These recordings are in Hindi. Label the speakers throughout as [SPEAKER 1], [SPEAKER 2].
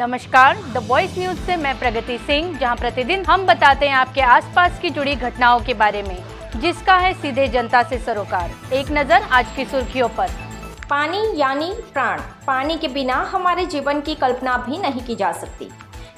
[SPEAKER 1] नमस्कार, द वॉइस न्यूज से मैं प्रगति सिंह, जहां प्रतिदिन हम बताते हैं आपके आसपास की जुड़ी घटनाओं के बारे में, जिसका है सीधे जनता से सरोकार। एक नजर आज की सुर्खियों पर।
[SPEAKER 2] पानी यानी प्राण। पानी के बिना हमारे जीवन की कल्पना भी नहीं की जा सकती।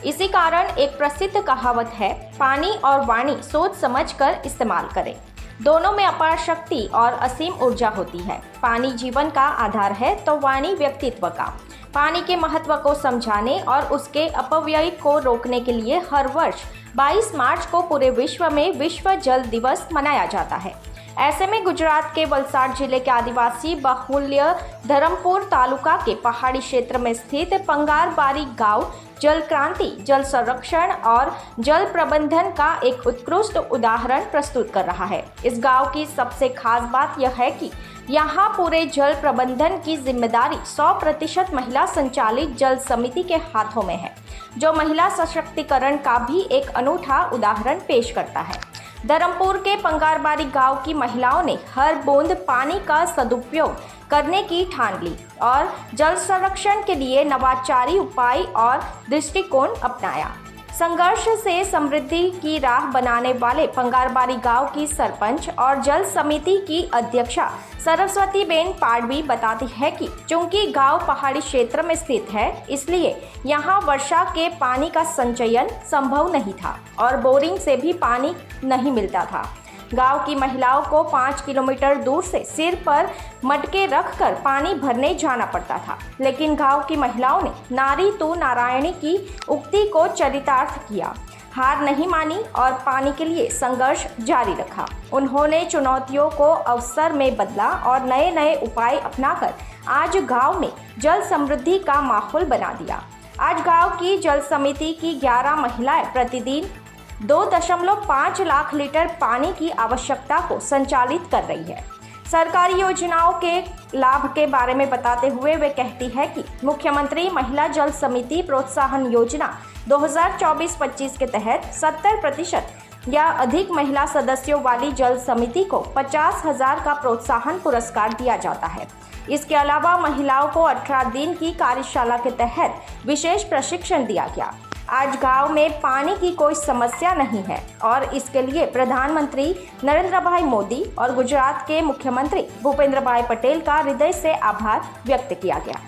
[SPEAKER 2] इसी कारण एक प्रसिद्ध कहावत है, पानी और वाणी सोच समझकर इस्तेमाल करें। दोनों में अपार शक्ति और असीम ऊर्जा होती है। पानी जीवन का आधार है तो वाणी व्यक्तित्व का। पानी के महत्व को समझाने और उसके अपव्यय को रोकने के लिए हर वर्ष 22 मार्च को पूरे विश्व में विश्व जल दिवस मनाया जाता है। ऐसे में गुजरात के वलसाड जिले के आदिवासी बाहुल्य धरमपुर तालुका के पहाड़ी क्षेत्र में स्थित पंगारबारी गांव जल क्रांति, जल संरक्षण और जल प्रबंधन का एक उत्कृष्ट उदाहरण प्रस्तुत कर रहा है। इस गांव की सबसे खास बात यह है कि यहाँ पूरे जल प्रबंधन की जिम्मेदारी 100% महिला संचालित जल समिति के हाथों में है, जो महिला सशक्तिकरण का भी एक अनूठा उदाहरण पेश करता है। धरमपुर के पंगारबारी गांव की महिलाओं ने हर बूंद पानी का सदुपयोग करने की ठान ली और जल संरक्षण के लिए नवाचारी उपाय और दृष्टिकोण अपनाया। संघर्ष से समृद्धि की राह बनाने वाले पंगारबारी गांव की सरपंच और जल समिति की अध्यक्षा सरस्वती बेन पाडवी बताती है कि चूंकि गांव पहाड़ी क्षेत्र में स्थित है, इसलिए यहां वर्षा के पानी का संचयन संभव नहीं था और बोरिंग से भी पानी नहीं मिलता था। गांव की महिलाओं को 5 किलोमीटर दूर से सिर पर मटके रखकर पानी भरने जाना पड़ता था, लेकिन गांव की महिलाओं ने नारी तू नारायणी की उक्ति को चरितार्थ किया, हार नहीं मानी और पानी के लिए संघर्ष जारी रखा। उन्होंने चुनौतियों को अवसर में बदला और नए नए उपाय अपनाकर आज गांव में जल समृद्धि का माहौल बना दिया। आज गांव की जल समिति की 11 महिलाएं प्रतिदिन 2.5 लाख लीटर पानी की आवश्यकता को संचालित कर रही है। सरकारी योजनाओं के लाभ के बारे में बताते हुए वे कहती है कि मुख्यमंत्री महिला जल समिति प्रोत्साहन योजना 2024-25 के तहत 70% या अधिक महिला सदस्यों वाली जल समिति को 50,000 का प्रोत्साहन पुरस्कार दिया जाता है। इसके अलावा महिलाओं को 18 दिन की कार्यशाला के तहत विशेष प्रशिक्षण दिया गया। आज गांव में पानी की कोई समस्या नहीं है और इसके लिए प्रधानमंत्री नरेंद्र भाई मोदी और गुजरात के मुख्यमंत्री भूपेंद्र भाई पटेल का हृदय से आभार व्यक्त किया गया।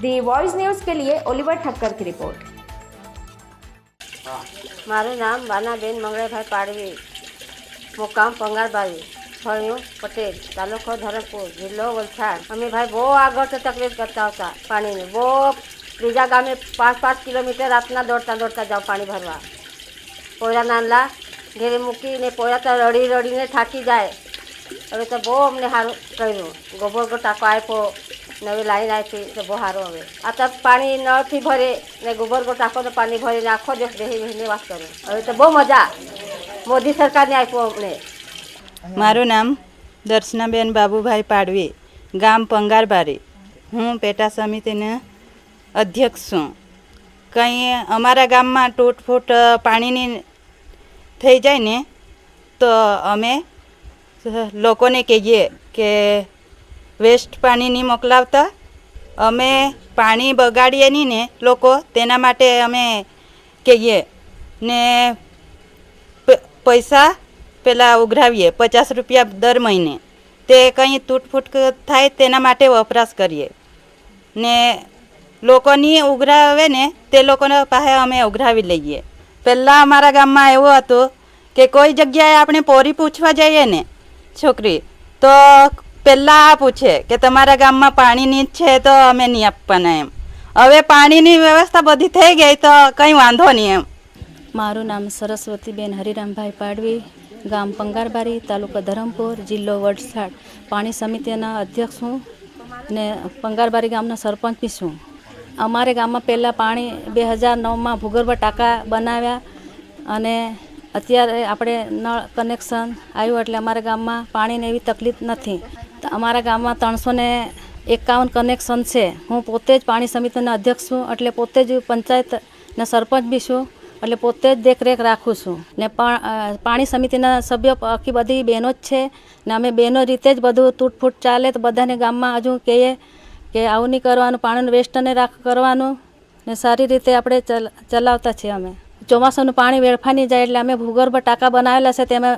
[SPEAKER 2] दी वॉइस न्यूज के लिए ओलिवर ठक्कर की रिपोर्ट।
[SPEAKER 3] मारू नाम बानाबेन मंगळभाई पाडवी, मुकाम पंगारबारी, फळियों पटेल, तालुको धरमपुर, जिल्लो वलसाड। अमे भाई बहुत आगे से तकलीफ करता होता पानी में। वो बीजा गाँव में 5-5 किलोमीटर रातना दौड़ता जाओ पानी भरवा। पोयरा नानला घेरे मूकी ने पोयरा तो रड़ी ने थाकी जाए। हमें तो बहुत अमने हारू करूँ। गोबर को टाको आप्यो, नवी लाइन आपी तो बहुत हारू। हमें आता पानी नळ थी भरे ने गोबर को टाको तो पानी भरी आखो दिवस बेही वास करूँ। हमें तो बहुत मजा मोदी सरकार ने आप्यो अमने।
[SPEAKER 4] मारू नाम दर्शनाबेन बाबूभाई पाडवी, गाम पंगारबारी। हूँ पेटा समिति ने अध्यक्ष छूँ। कहीं अमरा गाम में टूटफूट पानी थी जाए ने तो अमे लोग ने कहीए कि वेस्ट पानी नहीं मोकलावता, अमे पानी बगाड़ीए नहीं ने लोको तेना माटे अमे कहीए ने पैसा पेला उघरावीए 50 रुपया दर महीने। ते कहीं तूटफूट थाय तेना माटे वपराश करिए ने लोकोनी उघरावे ने ते लोकोने पासे अमे उघरावी लईए। पहला अमारा गाम में एवुं हतुं के कोई जग्याए आपणे पोरी पूछवा जाइए ने छोकरी तो पहला आ पूछे कि तमारा गाम में पानी नी छे तो अमे नहीं आपवाना एम। हवे पाणीनी व्यवस्था बधी थई गई तो कई वांधो नहीं एम।
[SPEAKER 5] मारू नाम सरस्वती बेन हरिरामभाई पाडवी, गाम पंगारबारी, तालुका धरमपुर, जिल्लो वलसाड। पाणी समितिना अध्यक्ष हूँ ने पंगारबारी गामना सरपंच भी छूँ। अमारे गाम में पहला पानी 2009 में भूगर्भ टाँका बनाव्या अने अत्यारे आपणे नळ कनेक्शन आव्युं एटले अमारा गाम में पानी ने एवी तकलीफ नहीं। तो अमारा गाम में 351 कनेक्शन है। हूँ पोते ज पाणी समितिना अध्यक्ष छूँ एटले पोते ज पंचायत ने सरपंच भी छूँ एटले पोते ज देखरेख राखूँ छूँ ने पाणी समितिना सभ्य आखी बधी बहनों ज छे ने अमे बहनों रीते ज बधुं तूटफूट चाले तो बधाने गाम में हजू कहीए કે આવું નહીં કરવાનું, પાણીનું વેસ્ટ નહીં કરવાનું ને સારી રીતે આપણે ચલાવતા છીએ. અમે ચોમાસાનું પાણી વેડફાઈ નહીં જાય એટલે અમે ભૂગર્ભ ટાંકા બનાવેલા છે તેમાં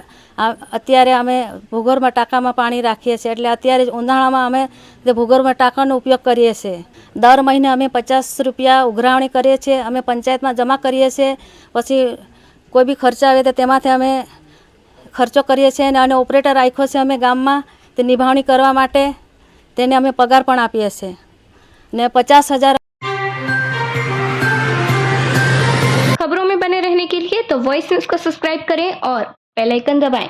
[SPEAKER 5] અત્યારે અમે ભૂગર્ભ ટાંકામાં પાણી રાખીએ છીએ. એટલે અત્યારે ઉનાળામાં અમે જે ભૂગર્ભ ટાંકાનો ઉપયોગ કરીએ છીએ. દર મહિને અમે 50 રૂપિયા ઉઘરાવણી કરીએ છીએ, અમે પંચાયતમાં જમા કરીએ છીએ. પછી કોઈ બી ખર્ચ આવે તો તેમાંથી અમે ખર્ચો કરીએ છીએ અને ઓપરેટર રાખ્યો છે અમે ગામમાં તે નિભાવણી કરવા માટે. તેને અમે પગાર પણ આપીએ છીએ ને 50,000.
[SPEAKER 2] खबरों में बने रहने के लिए तो वॉइस न्यूज़ को सब्सक्राइब करें और बेल आइकन दबाएं.